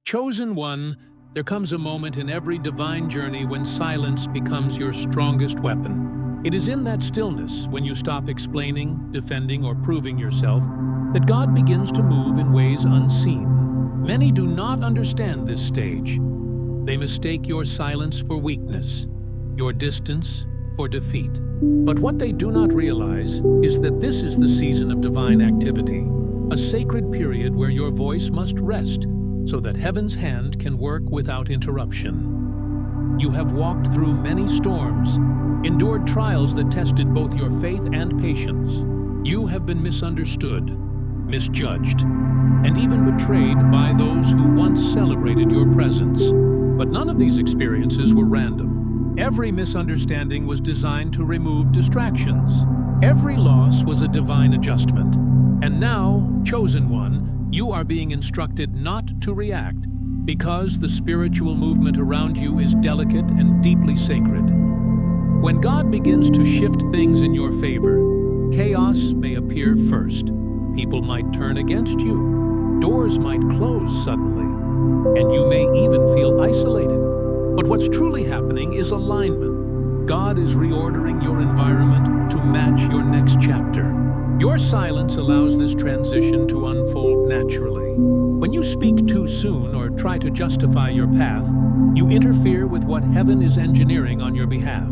Chosen one, there comes a moment in every divine journey when silence becomes your strongest weapon. It is in that stillness, when you stop explaining, defending, or proving yourself, that God begins to move in ways unseen. Many do not understand this stage. They mistake your silence for weakness, your distance for defeat. But what they do not realize is that this is the season of divine activity, a sacred period where your voice must rest so that heaven's hand can work without interruption. You have walked through many storms, endured trials that tested both your faith and patience. You have been misunderstood, misjudged, and even betrayed by those who once celebrated your presence. But none of these experiences were random. Every misunderstanding was designed to remove distractions. Every loss was a divine adjustment. And now, chosen one, you are being instructed not to react, because the spiritual movement around you is delicate and deeply sacred. When God begins to shift things in your favor, chaos may appear first. People might turn against you. Doors might close suddenly, and you may even feel isolated. But what's truly happening is alignment. God is reordering your environment to match your next chapter. Your silence allows this transition to unfold naturally. When you speak too soon or try to justify your path, you interfere with what heaven is engineering on your behalf.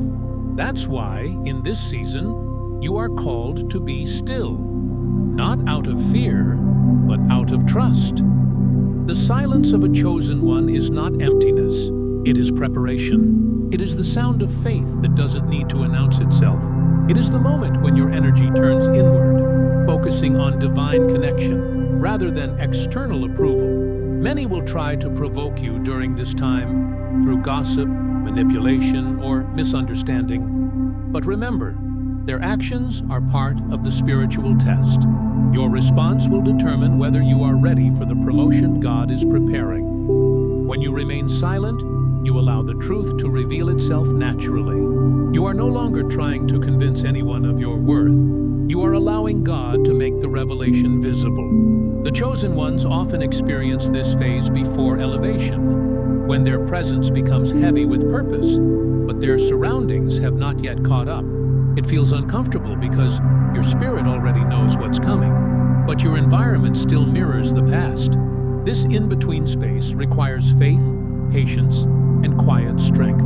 That's why, in this season, you are called to be still. Not out of fear, but out of trust. The silence of a chosen one is not emptiness. It is preparation. It is the sound of faith that doesn't need to announce itself. It is the moment when your energy turns inward, focusing on divine connection rather than external approval. Many will try to provoke you during this time through gossip, manipulation, or misunderstanding. But remember, their actions are part of the spiritual test. Your response will determine whether you are ready for the promotion God is preparing. When you remain silent, you allow the truth to reveal itself naturally. You are no longer trying to convince anyone of your worth. You are allowing God to make the revelation visible. The chosen ones often experience this phase before elevation, when their presence becomes heavy with purpose, but their surroundings have not yet caught up. It feels uncomfortable because your spirit already knows what's coming, but your environment still mirrors the past. This in-between space requires faith, patience, and quiet strength.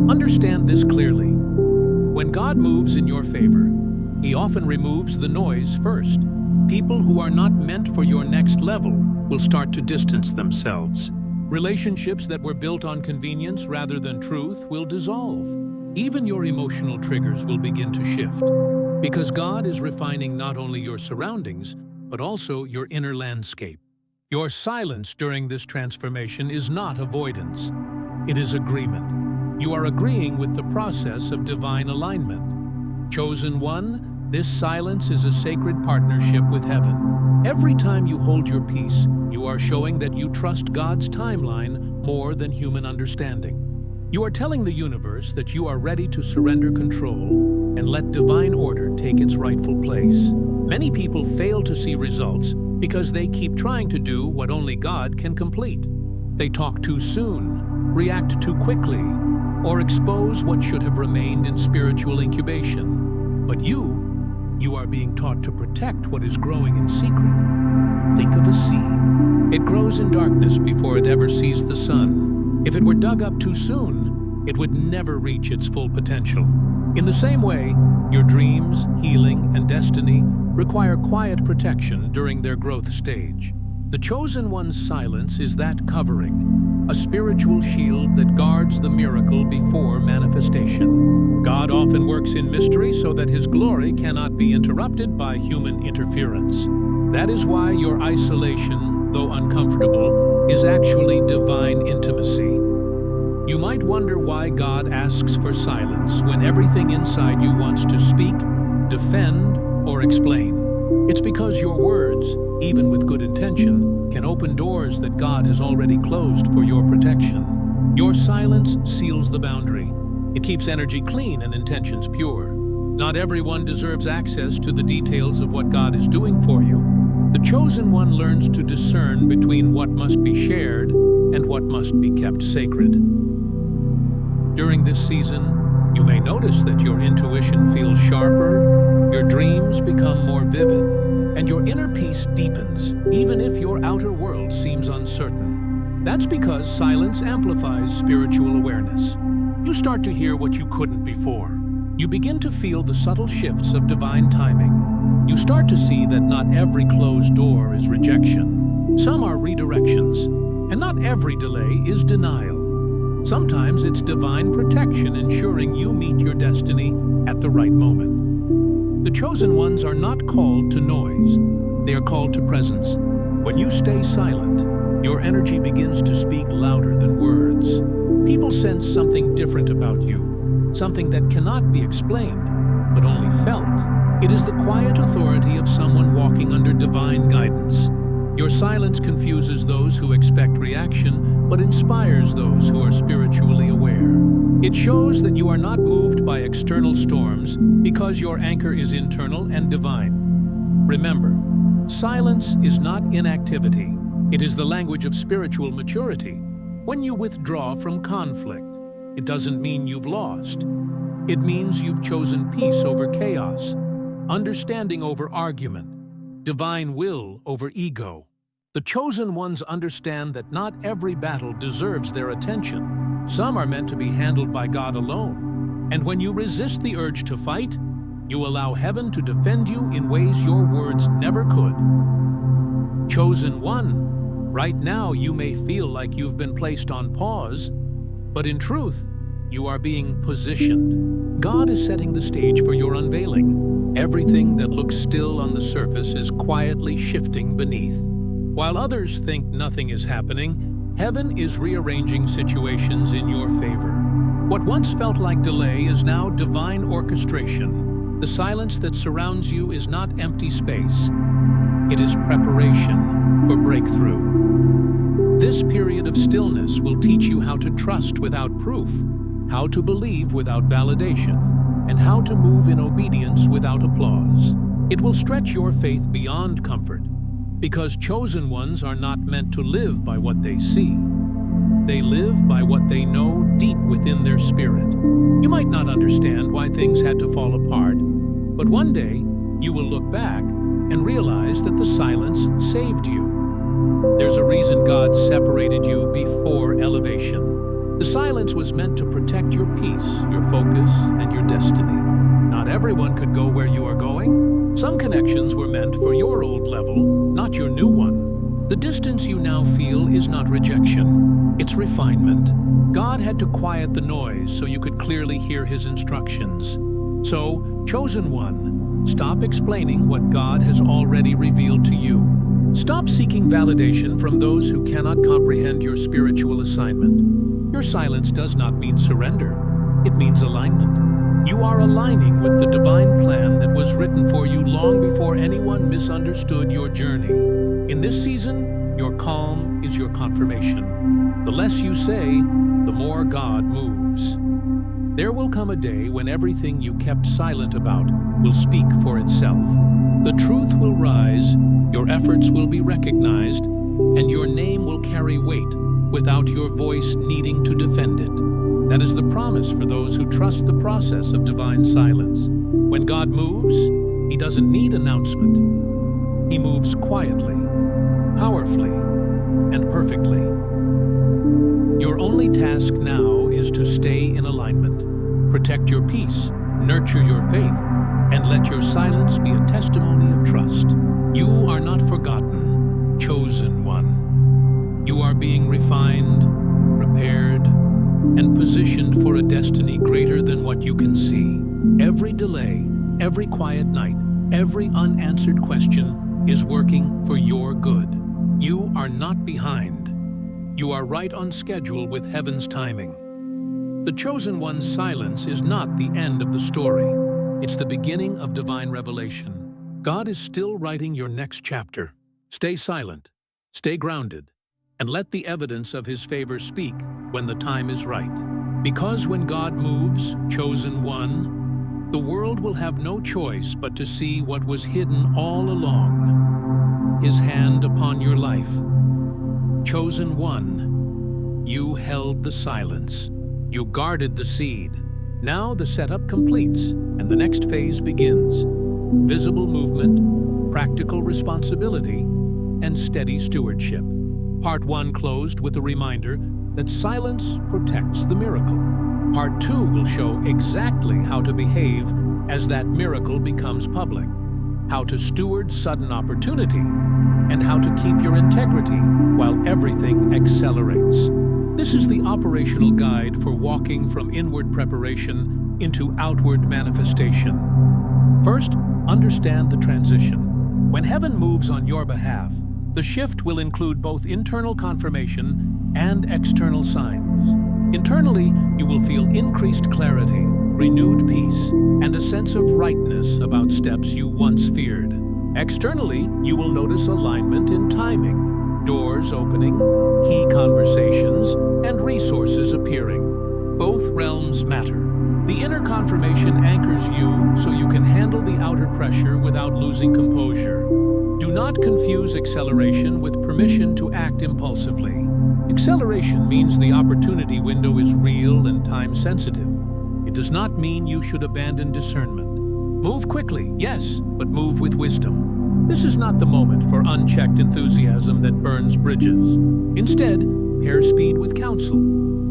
Understand this clearly. When God moves in your favor, He often removes the noise first. People who are not meant for your next level will start to distance themselves. Relationships that were built on convenience rather than truth will dissolve. Even your emotional triggers will begin to shift, because God is refining not only your surroundings, but also your inner landscape. Your silence during this transformation is not avoidance. It is agreement. You are agreeing with the process of divine alignment. Chosen one, this silence is a sacred partnership with heaven. Every time you hold your peace, you are showing that you trust God's timeline more than human understanding. You are telling the universe that you are ready to surrender control and let divine order take its rightful place. Many people fail to see results because they keep trying to do what only God can complete. They talk too soon, react too quickly, or expose what should have remained in spiritual incubation. But you are being taught to protect what is growing in secret. Think of a seed. It grows in darkness before it ever sees the sun. If it were dug up too soon, it would never reach its full potential. In the same way, your dreams, healing, and destiny require quiet protection during their growth stage. The chosen one's silence is that covering, a spiritual shield that guards the miracle before manifestation. God often works in mystery so that His glory cannot be interrupted by human interference. That is why your isolation, though uncomfortable, is actually divine intimacy. You might wonder why God asks for silence when everything inside you wants to speak, defend, or explain. It's because your words, even with good intention, can open doors that God has already closed for your protection. Your silence seals the boundary. It keeps energy clean and intentions pure. Not everyone deserves access to the details of what God is doing for you. The chosen one learns to discern between what must be shared and what must be kept sacred. During this season, you may notice that your intuition feels sharper, your dreams become more vivid, and your inner peace deepens, even if your outer world seems uncertain. That's because silence amplifies spiritual awareness. You start to hear what you couldn't before. You begin to feel the subtle shifts of divine timing. You start to see that not every closed door is rejection. Some are redirections, and not every delay is denial. Sometimes it's divine protection ensuring you meet your destiny at the right moment. The chosen ones are not called to noise. They are called to presence. When you stay silent, your energy begins to speak louder than words. People sense something different about you, something that cannot be explained, but only felt. It is the quiet authority of someone walking under divine guidance. Your silence confuses those who expect reaction, but inspires those who are spiritually aware. It shows that you are not moved by external storms because your anchor is internal and divine. Remember, silence is not inactivity. It is the language of spiritual maturity. When you withdraw from conflict, it doesn't mean you've lost. It means you've chosen peace over chaos, understanding over argument, divine will over ego. The chosen ones understand that not every battle deserves their attention. Some are meant to be handled by God alone. And when you resist the urge to fight, you allow heaven to defend you in ways your words never could. Chosen one, right now you may feel like you've been placed on pause, but in truth, you are being positioned. God is setting the stage for your unveiling. Everything that looks still on the surface is quietly shifting beneath. While others think nothing is happening, heaven is rearranging situations in your favor. What once felt like delay is now divine orchestration. The silence that surrounds you is not empty space. It is preparation for breakthrough. This period of stillness will teach you how to trust without proof, how to believe without validation, and how to move in obedience without applause. It will stretch your faith beyond comfort, because chosen ones are not meant to live by what they see. They live by what they know deep within their spirit. You might not understand why things had to fall apart, but one day you will look back and realize that the silence saved you. There's a reason God separated you before elevation. The silence was meant to protect your peace, your focus, and your destiny. Not everyone could go where you are going. Some connections were meant for your old level, not your new one. The distance you now feel is not rejection, it's refinement. God had to quiet the noise so you could clearly hear His instructions. So, chosen one, stop explaining what God has already revealed to you. Stop seeking validation from those who cannot comprehend your spiritual assignment. Your silence does not mean surrender. It means alignment. You are aligning with the divine plan that was written for you long before anyone misunderstood your journey. In this season, your calm is your confirmation. The less you say, the more God moves. There will come a day when everything you kept silent about will speak for itself. The truth will rise, your efforts will be recognized, and your name will carry weight without your voice needing to defend it. That is the promise for those who trust the process of divine silence. When God moves, He doesn't need announcement. He moves quietly, powerfully, and perfectly. Your only task now is to stay in alignment, protect your peace, nurture your faith, and let your silence be a testimony of trust. You are not forgotten, chosen one. You are being refined, prepared, and positioned for a destiny greater than what you can see. Every delay, every quiet night, every unanswered question is working for your good. You are not behind. You are right on schedule with heaven's timing. The chosen one's silence is not the end of the story. It's the beginning of divine revelation. God is still writing your next chapter. Stay silent, stay grounded, and let the evidence of His favor speak when the time is right. Because when God moves, chosen one, the world will have no choice but to see what was hidden all along. his hand upon your life. Chosen one, you held the silence. You guarded the seed. Now the setup completes, and the next phase begins. Visible movement, practical responsibility, and steady stewardship. Part 1 closed with a reminder that silence protects the miracle. Part 2 will show exactly how to behave as that miracle becomes public, how to steward sudden opportunity, and how to keep your integrity while everything accelerates. This is the operational guide for walking from inward preparation into outward manifestation. First, understand the transition. When heaven moves on your behalf, the shift will include both internal confirmation and external signs. Internally, you will feel increased clarity, renewed peace, and a sense of rightness about steps you once feared. Externally, you will notice alignment in timing, doors opening, key conversations, and resources appearing. Both realms matter. The inner confirmation anchors you so you can handle the outer pressure without losing composure. Do not confuse acceleration with permission to act impulsively. Acceleration means the opportunity window is real and time-sensitive. It does not mean you should abandon discernment. Move quickly, yes, but move with wisdom. This is not the moment for unchecked enthusiasm that burns bridges. Instead, pair speed with counsel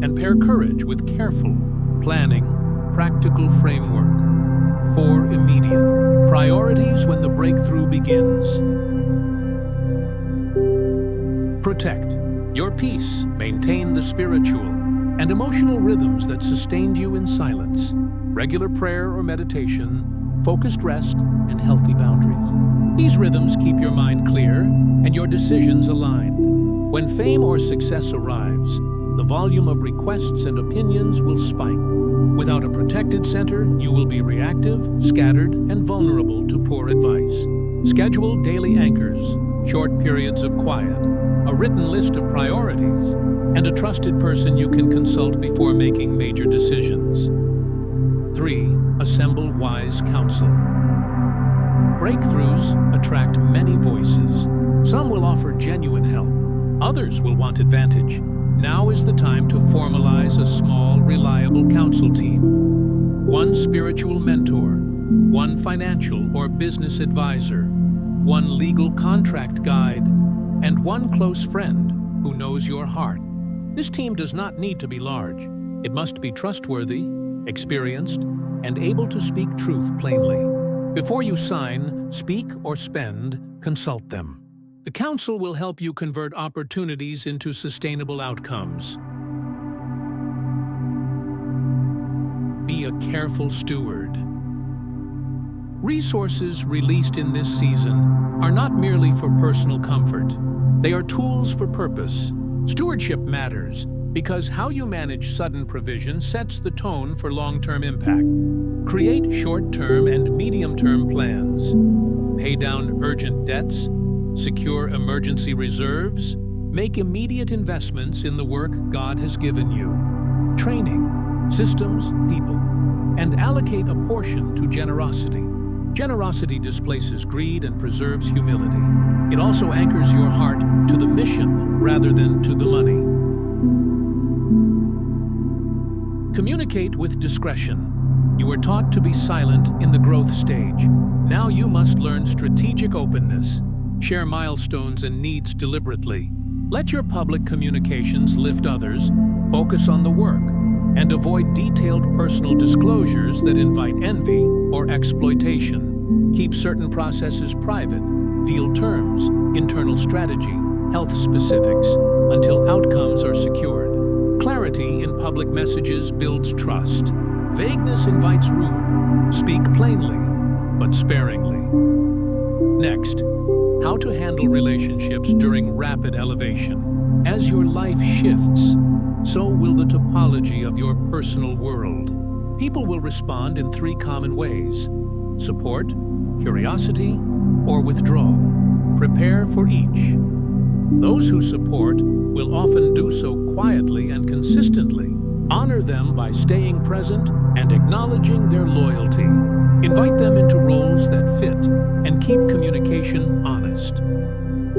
and pair courage with careful planning, practical framework. 4 immediate priorities when the breakthrough begins. Protect your peace, maintain the spiritual and emotional rhythms that sustained you in silence. Regular prayer or meditation, focused rest, and healthy boundaries. These rhythms keep your mind clear and your decisions aligned. When fame or success arrives, the volume of requests and opinions will spike. Without a protected center, you will be reactive, scattered, and vulnerable to poor advice. Schedule daily anchors, short periods of quiet, a written list of priorities, and a trusted person you can consult before making major decisions. 3. Assemble wise counsel. Breakthroughs attract many voices. Some will offer genuine help. Others will want advantage. Now is the time to formalize a small, reliable counsel team. One spiritual mentor, one financial or business advisor, one legal contract guide, and one close friend who knows your heart. This team does not need to be large. It must be trustworthy, experienced, and able to speak truth plainly. Before you sign, speak, or spend, consult them. The counsel will help you convert opportunities into sustainable outcomes. Be a careful steward. Resources released in this season are not merely for personal comfort. They are tools for purpose. Stewardship matters because how you manage sudden provision sets the tone for long-term impact. Create short-term and medium-term plans. Pay down urgent debts. Secure emergency reserves. Make immediate investments in the work God has given you. Training, systems, people, and allocate a portion to generosity. Generosity displaces greed and preserves humility. It also anchors your heart to the mission rather than to the money. Communicate with discretion. You were taught to be silent in the growth stage. Now you must learn strategic openness. Share milestones and needs deliberately. Let your public communications lift others, focus on the work, and avoid detailed personal disclosures that invite envy or exploitation. Keep certain processes private, deal terms, internal strategy, health specifics, until outcomes are secured. Clarity in public messages builds trust. Vagueness invites rumor. Speak plainly, but sparingly. Next, how to handle relationships during rapid elevation. As your life shifts, so will the topology of your personal world. People will respond in 3 common ways: support, curiosity, or withdrawal. Prepare for each. Those who support will often do so quietly and consistently. Honor them by staying present and acknowledging their loyalty. Invite them into roles that fit and keep communication honest.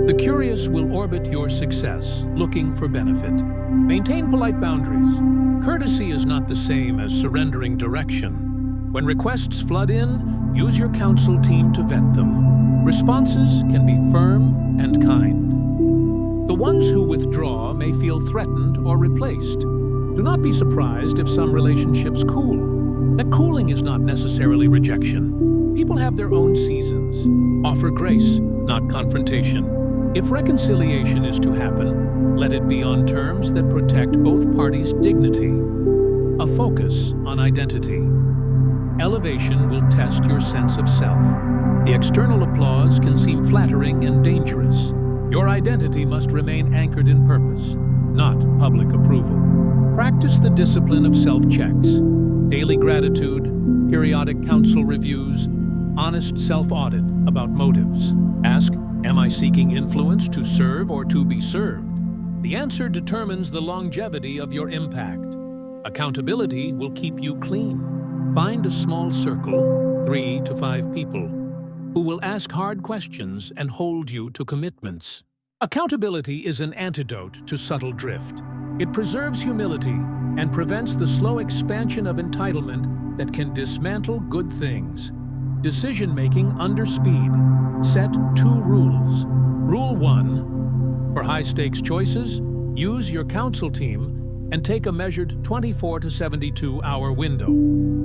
The curious will orbit your success, looking for benefit. Maintain polite boundaries. Courtesy is not the same as surrendering direction. When requests flood in, use your counsel team to vet them. Responses can be firm and kind. The ones who withdraw may feel threatened or replaced. Do not be surprised if some relationships cool. That cooling is not necessarily rejection. People have their own seasons. Offer grace, not confrontation. If reconciliation is to happen, let it be on terms that protect both parties' dignity. A focus on identity. Elevation will test your sense of self. The external applause can seem flattering and dangerous. Your identity must remain anchored in purpose, not public approval. Practice the discipline of self-checks. Daily gratitude, periodic counsel reviews, honest self-audit about motives. Ask, am I seeking influence to serve or to be served? The answer determines the longevity of your impact. Accountability will keep you clean. Find a small circle, 3 to 5 people, who will ask hard questions and hold you to commitments. Accountability is an antidote to subtle drift. It preserves humility and prevents the slow expansion of entitlement that can dismantle good things. Decision-making under speed. Set 2 rules. Rule 1. For high-stakes choices, use your counsel team and take a measured 24 to 72-hour window,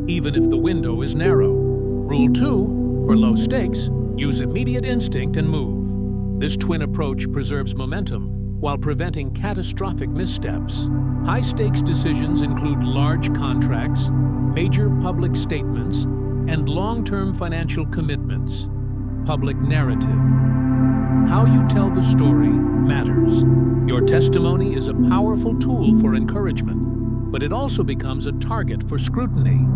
even if the window is narrow. Rule 2. For low stakes, use immediate instinct and move. This twin approach preserves momentum while preventing catastrophic missteps. High-stakes decisions include large contracts, major public statements, and long-term financial commitments. Public narrative. How you tell the story matters. Your testimony is a powerful tool for encouragement, but it also becomes a target for scrutiny.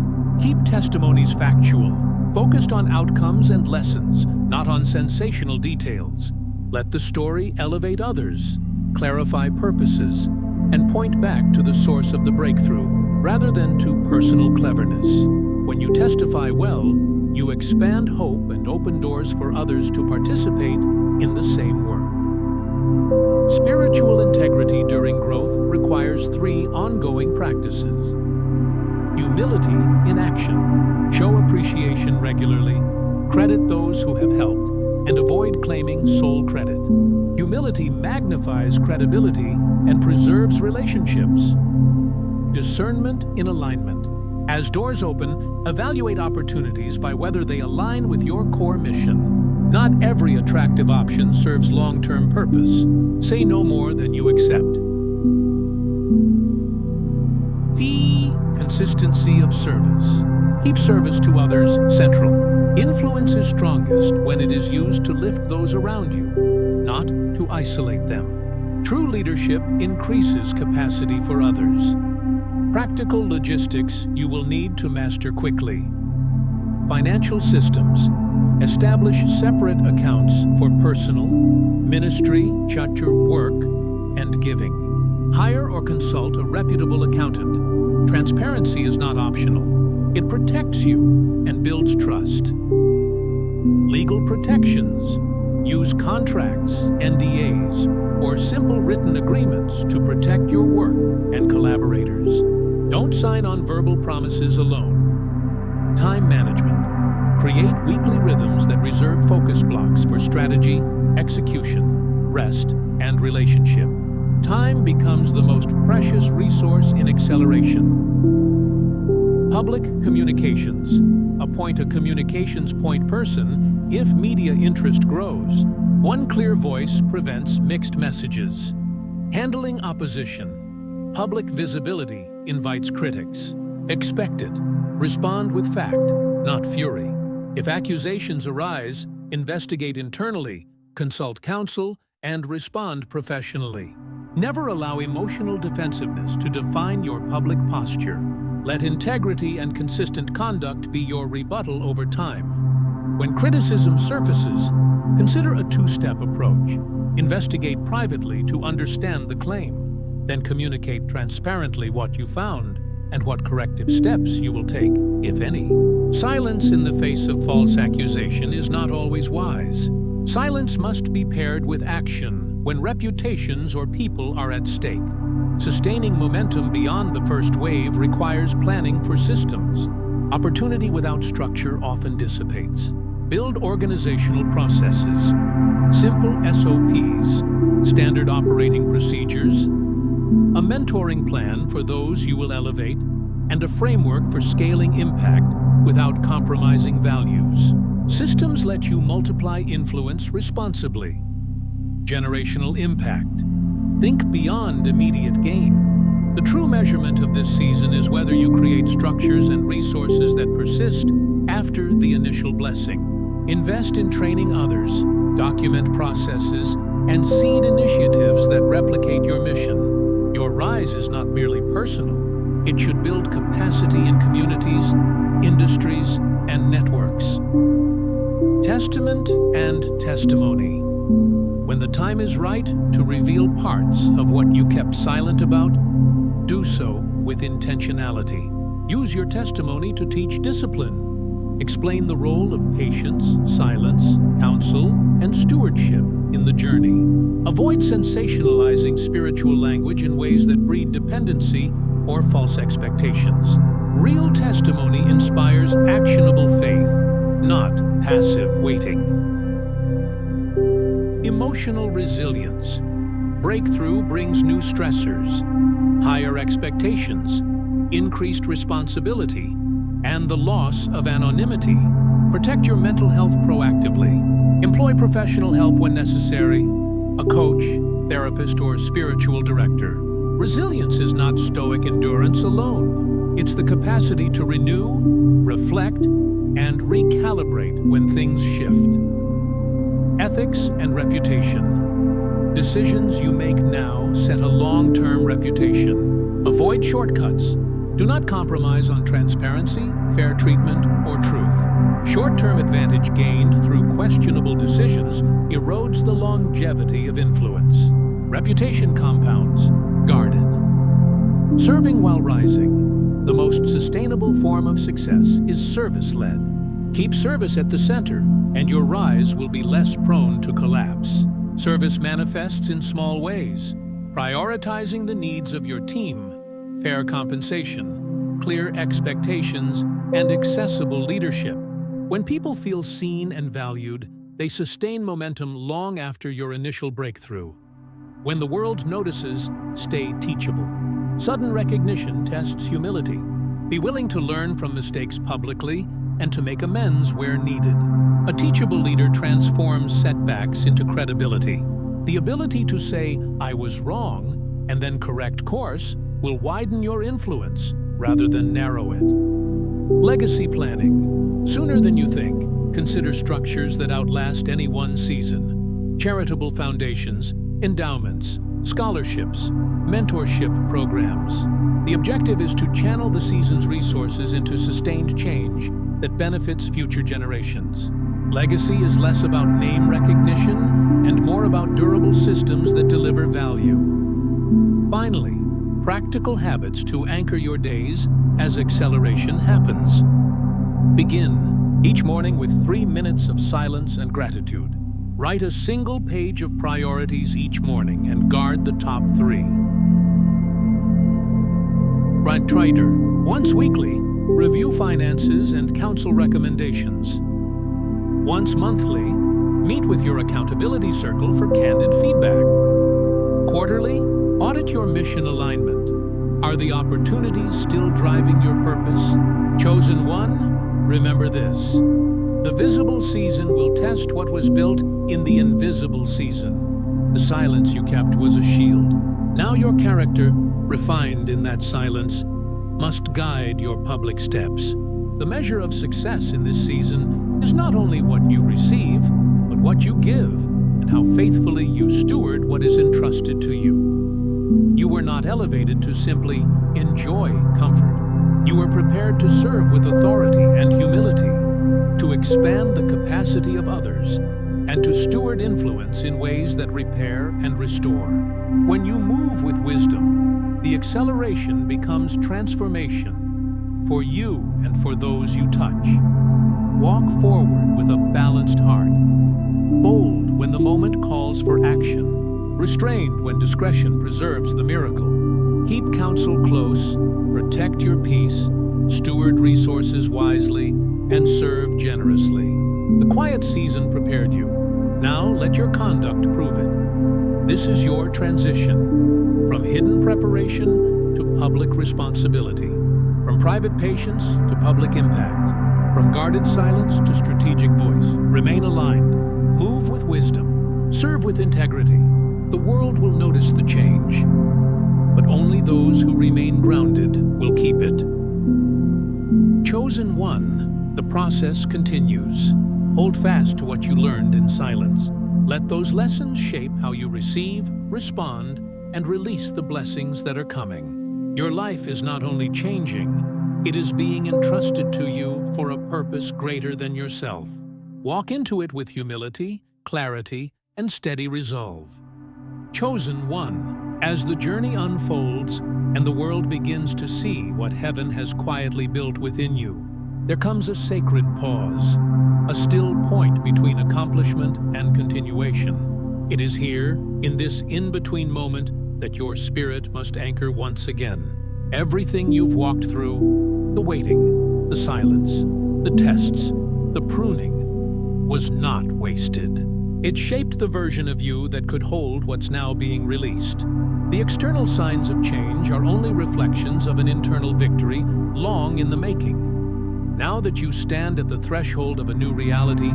Keep testimonies factual, focused on outcomes and lessons, not on sensational details. Let the story elevate others, clarify purposes, and point back to the source of the breakthrough, rather than to personal cleverness. When you testify well, you expand hope and open doors for others to participate in the same work. Spiritual integrity during growth requires 3 ongoing practices. Humility in action. Show appreciation regularly, credit those who have helped, and avoid claiming sole credit. Humility magnifies credibility and preserves relationships. Discernment in alignment. As doors open, evaluate opportunities by whether they align with your core mission. Not every attractive option serves long-term purpose. Say no more than you accept. Consistency of service. Keep service to others central. Influence is strongest when it is used to lift those around you, not to isolate them. True leadership increases capacity for others. Practical logistics you will need to master quickly. Financial systems. Establish separate accounts for personal, ministry, church work, and giving. Hire or consult a reputable accountant. Transparency is not optional. It protects you and builds trust. Legal protections. Use contracts, NDAs, or simple written agreements to protect your work and collaborators. Don't sign on verbal promises alone. Time management. Create weekly rhythms that reserve focus blocks for strategy, execution, rest, and relationship. Time becomes the most precious resource in acceleration. Public communications. Appoint a communications point person if media interest grows. One clear voice prevents mixed messages. Handling opposition. Public visibility invites critics. Expect it. Respond with fact, not fury. If accusations arise, investigate internally, consult counsel, and respond professionally. Never allow emotional defensiveness to define your public posture. Let integrity and consistent conduct be your rebuttal over time. When criticism surfaces, consider a 2-step approach. Investigate privately to understand the claim. Then communicate transparently what you found and what corrective steps you will take, if any. Silence in the face of false accusation is not always wise. Silence must be paired with action when reputations or people are at stake. Sustaining momentum beyond the first wave requires planning for systems. Opportunity without structure often dissipates. Build organizational processes, simple SOPs, standard operating procedures, a mentoring plan for those you will elevate, and a framework for scaling impact without compromising values. Systems let you multiply influence responsibly. Generational impact. Think beyond immediate gain. The true measurement of this season is whether you create structures and resources that persist after the initial blessing. Invest in training others, document processes, and seed initiatives that replicate your mission. Your rise is not merely personal. It should build capacity in communities, industries, and networks. Testament and testimony. When the time is right to reveal parts of what you kept silent about, do so with intentionality. Use your testimony to teach discipline. Explain the role of patience, silence, counsel, and stewardship in the journey. Avoid sensationalizing spiritual language in ways that breed dependency or false expectations. Real testimony inspires actionable faith, not passive waiting. Emotional resilience. Breakthrough brings new stressors, higher expectations, increased responsibility, and the loss of anonymity. Protect your mental health proactively. Employ professional help when necessary, a coach, therapist, or spiritual director. Resilience is not stoic endurance alone. It's the capacity to renew, reflect, and recalibrate when things shift. Ethics and reputation. Decisions you make now set a long-term reputation. Avoid shortcuts. Do not compromise on transparency, fair treatment, or truth. Short-term advantage gained through questionable decisions erodes the longevity of influence. Reputation compounds. Guard it. Serving while rising. The most sustainable form of success is service-led. Keep service at the center, and your rise will be less prone to collapse. Service manifests in small ways, prioritizing the needs of your team, fair compensation, clear expectations, and accessible leadership. When people feel seen and valued, they sustain momentum long after your initial breakthrough. When the world notices, stay teachable. Sudden recognition tests humility. Be willing to learn from mistakes publicly and to make amends where needed. A teachable leader transforms setbacks into credibility. The ability to say, "I was wrong," and then correct course will widen your influence rather than narrow it. Legacy planning. Sooner than you think, consider structures that outlast any one season. Charitable foundations, endowments, scholarships, mentorship programs. The objective is to channel the season's resources into sustained change that benefits future generations. Legacy is less about name recognition and more about durable systems that deliver value. Finally, practical habits to anchor your days as acceleration happens. Begin each morning with 3 minutes of silence and gratitude. Write a single page of priorities each morning and guard the top 3. Right Trader. Once weekly, review finances and counsel recommendations. Once monthly, meet with your accountability circle for candid feedback. Quarterly, audit your mission alignment. Are the opportunities still driving your purpose? Chosen one, remember this. The visible season will test what was built in the invisible season. The silence you kept was a shield. Now your character, refined in that silence, must guide your public steps. The measure of success in this season is not only what you receive, but what you give, and how faithfully you steward what is entrusted to you. You were not elevated to simply enjoy comfort. You were prepared to serve with authority and humility, to expand the capacity of others, and to steward influence in ways that repair and restore. When you move with wisdom, the acceleration becomes transformation for you and for those you touch. Walk forward with a balanced heart, bold when the moment calls for action, restrained when discretion preserves the miracle. Keep counsel close, protect your peace, steward resources wisely, and serve generously. The quiet season prepared you. Now let your conduct prove it. This is your transition, from hidden preparation to public responsibility, from private patience to public impact, from guarded silence to strategic voice. Remain aligned, move with wisdom, serve with integrity. The world will notice the change, but only those who remain grounded will keep it. Chosen one, the process continues. Hold fast to what you learned in silence. Let those lessons shape how you receive, respond, and release the blessings that are coming. Your life is not only changing, it is being entrusted to you for a purpose greater than yourself. Walk into it with humility, clarity, and steady resolve. Chosen one, as the journey unfolds and the world begins to see what heaven has quietly built within you, there comes a sacred pause, a still point between accomplishment and continuation. It is here, in this in-between moment, that your spirit must anchor once again. Everything you've walked through, the waiting, the silence, the tests, the pruning, was not wasted. It shaped the version of you that could hold what's now being released. The external signs of change are only reflections of an internal victory long in the making. Now that you stand at the threshold of a new reality,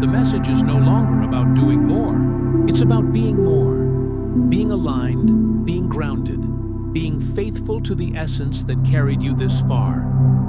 the message is no longer about doing more. It's about being more. Being aligned, being grounded, being faithful to the essence that carried you this far.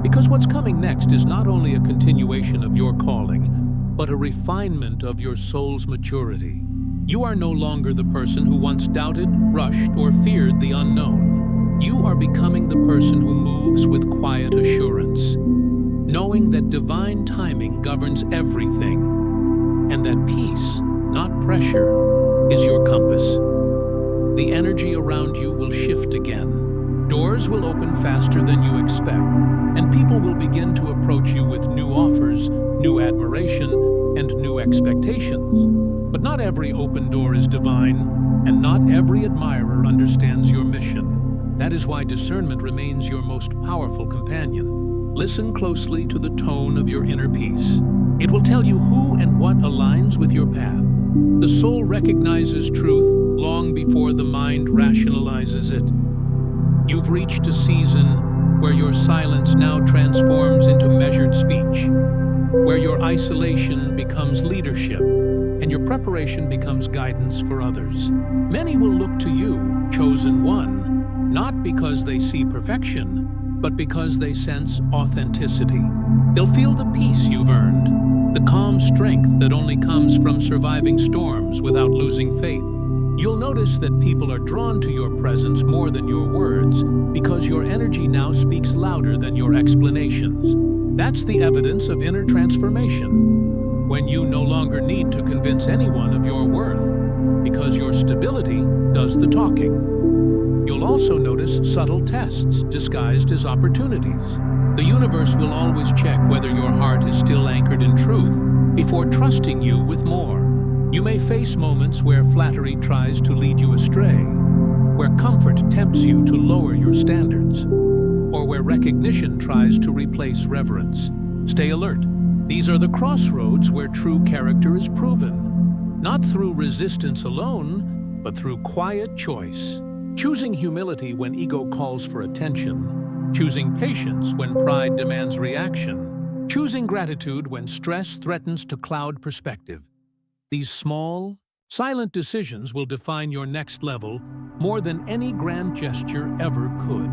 Because what's coming next is not only a continuation of your calling, but a refinement of your soul's maturity. You are no longer the person who once doubted, rushed, or feared the unknown. You are becoming the person who moves with quiet assurance, knowing that divine timing governs everything, and that peace, not pressure, is your compass. The energy around you will shift again. Doors will open faster than you expect, and people will begin to approach you with new offers, new admiration, and new expectations. But not every open door is divine, and not every admirer understands your mission. That is why discernment remains your most powerful companion. Listen closely to the tone of your inner peace. It will tell you who and what aligns with your path. The soul recognizes truth long before the mind rationalizes it. You've reached a season where your silence now transforms into measured speech, where your isolation becomes leadership, and your preparation becomes guidance for others. Many will look to you, chosen one, not because they see perfection, but because they sense authenticity. They'll feel the peace you've earned, the calm strength that only comes from surviving storms without losing faith. You'll notice that people are drawn to your presence more than your words, because your energy now speaks louder than your explanations. That's the evidence of inner transformation, when you no longer need to convince anyone of your worth, because your stability does the talking. You'll also notice subtle tests disguised as opportunities. The universe will always check whether your heart is still anchored in truth before trusting you with more. You may face moments where flattery tries to lead you astray, where comfort tempts you to lower your standards, or where recognition tries to replace reverence. Stay alert. These are the crossroads where true character is proven, not through resistance alone, but through quiet choice. Choosing humility when ego calls for attention, choosing patience when pride demands reaction, choosing gratitude when stress threatens to cloud perspective. These small, silent decisions will define your next level more than any grand gesture ever could.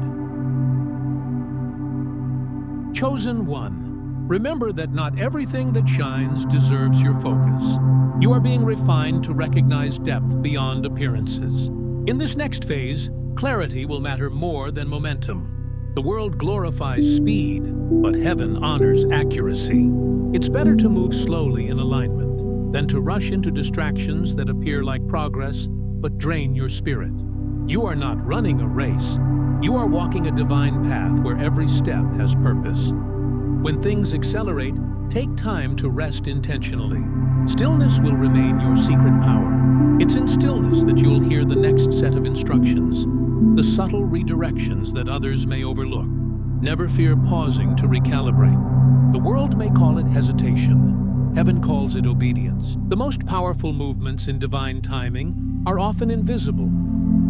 Chosen one. Remember that not everything that shines deserves your focus. You are being refined to recognize depth beyond appearances. In this next phase, clarity will matter more than momentum. The world glorifies speed, but heaven honors accuracy. It's better to move slowly in alignment than to rush into distractions that appear like progress but drain your spirit. You are not running a race. You are walking a divine path where every step has purpose. When things accelerate, take time to rest intentionally. Stillness will remain your secret power. It's in stillness that you'll hear the next set of instructions, the subtle redirections that others may overlook. Never fear pausing to recalibrate. The world may call it hesitation. Heaven calls it obedience. The most powerful movements in divine timing are often invisible.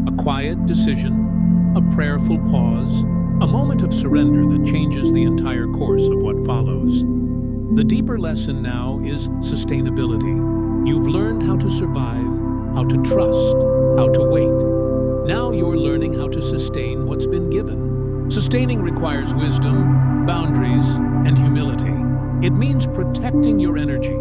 A quiet decision, a prayerful pause, a moment of surrender that changes the entire course of what follows. The deeper lesson now is sustainability. You've learned how to survive, how to trust, how to wait. Now you're learning how to sustain what's been given. Sustaining requires wisdom, boundaries, and humility. It means protecting your energy,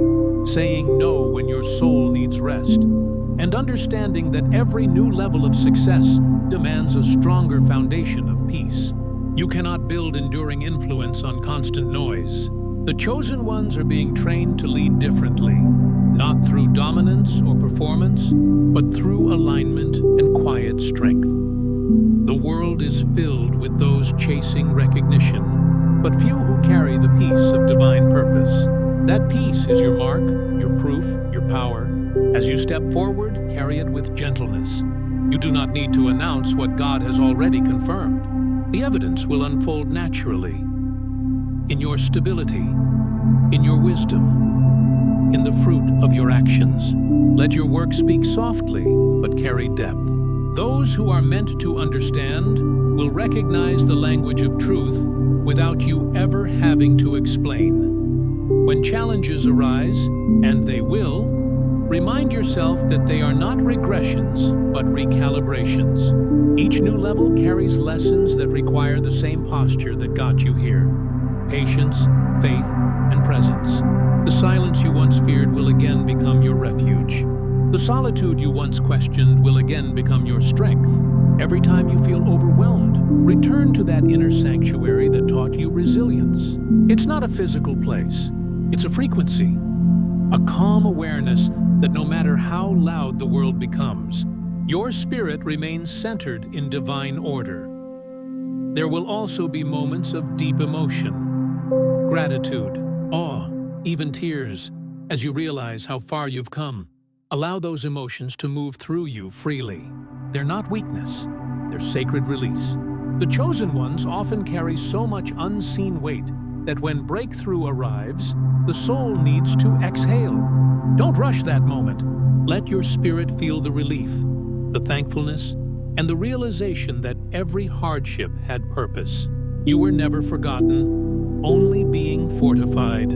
saying no when your soul needs rest, and understanding that every new level of success demands a stronger foundation of peace. You cannot build enduring influence on constant noise. The chosen ones are being trained to lead differently, not through dominance or performance, but through alignment and quiet strength. The world is filled with those chasing recognition, but few who carry the peace of divine purpose. That peace is your mark, your proof, your power. As you step forward, carry it with gentleness. You do not need to announce what God has already confirmed. The evidence will unfold naturally. In your stability, in your wisdom, in the fruit of your actions. Let your work speak softly, but carry depth. Those who are meant to understand will recognize the language of truth without you ever having to explain. When challenges arise, and they will, remind yourself that they are not regressions, but recalibrations. Each new level carries lessons that require the same posture that got you here. Patience, faith, and presence. The silence you once feared will again become your refuge. The solitude you once questioned will again become your strength. Every time you feel overwhelmed, return to that inner sanctuary that taught you resilience. It's not a physical place. It's a frequency. A calm awareness that no matter how loud the world becomes, your spirit remains centered in divine order. There will also be moments of deep emotion. Gratitude, awe, even tears, as you realize how far you've come. Allow those emotions to move through you freely. They're not weakness, they're sacred release. The chosen ones often carry so much unseen weight that when breakthrough arrives, the soul needs to exhale. Don't rush that moment. Let your spirit feel the relief, the thankfulness, and the realization that every hardship had purpose. You were never forgotten, only being fortified.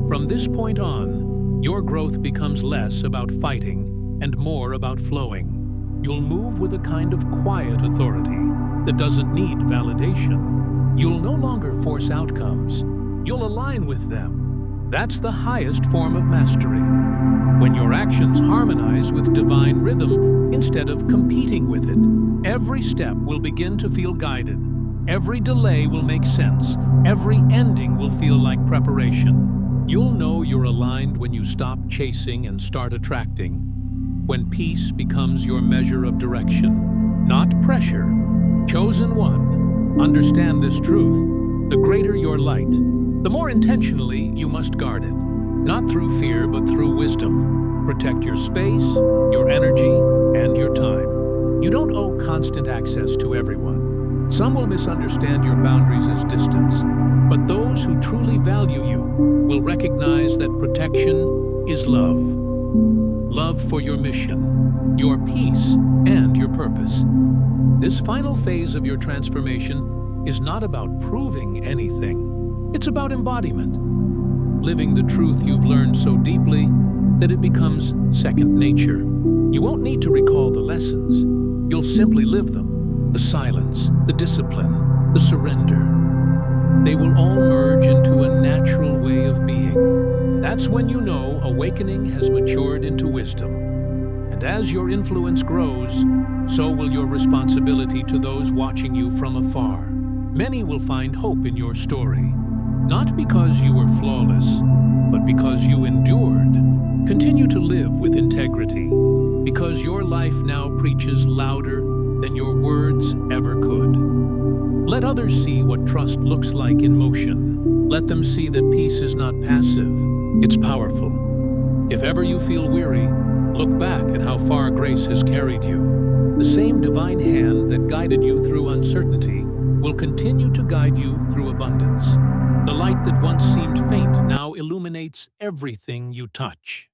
From this point on, your growth becomes less about fighting and more about flowing. You'll move with a kind of quiet authority that doesn't need validation. You'll no longer force outcomes. You'll align with them. That's the highest form of mastery. When your actions harmonize with divine rhythm instead of competing with it, every step will begin to feel guided. Every delay will make sense. Every ending will feel like preparation. You'll know you're aligned when you stop chasing and start attracting. When peace becomes your measure of direction, not pressure. Chosen one, understand this truth. The greater your light, the more intentionally you must guard it. Not through fear, but through wisdom. Protect your space, your energy, and your time. You don't owe constant access to everyone. Some will misunderstand your boundaries as distance, but those who truly value you will recognize that protection is love. Love for your mission, your peace, and your purpose. This final phase of your transformation is not about proving anything. It's about embodiment. Living the truth you've learned so deeply that it becomes second nature. You won't need to recall the lessons. You'll simply live them. The silence, the discipline, the surrender. They will all merge into a natural way of being. That's when you know awakening has matured into wisdom. And as your influence grows, so will your responsibility to those watching you from afar. Many will find hope in your story, not because you were flawless, but because you endured. Continue to live with integrity, because your life now preaches louder than your words ever could. Let others see what trust looks like in motion. Let them see that peace is not passive, it's powerful. If ever you feel weary, look back at how far grace has carried you. The same divine hand that guided you through uncertainty will continue to guide you through abundance. The light that once seemed faint now illuminates everything you touch.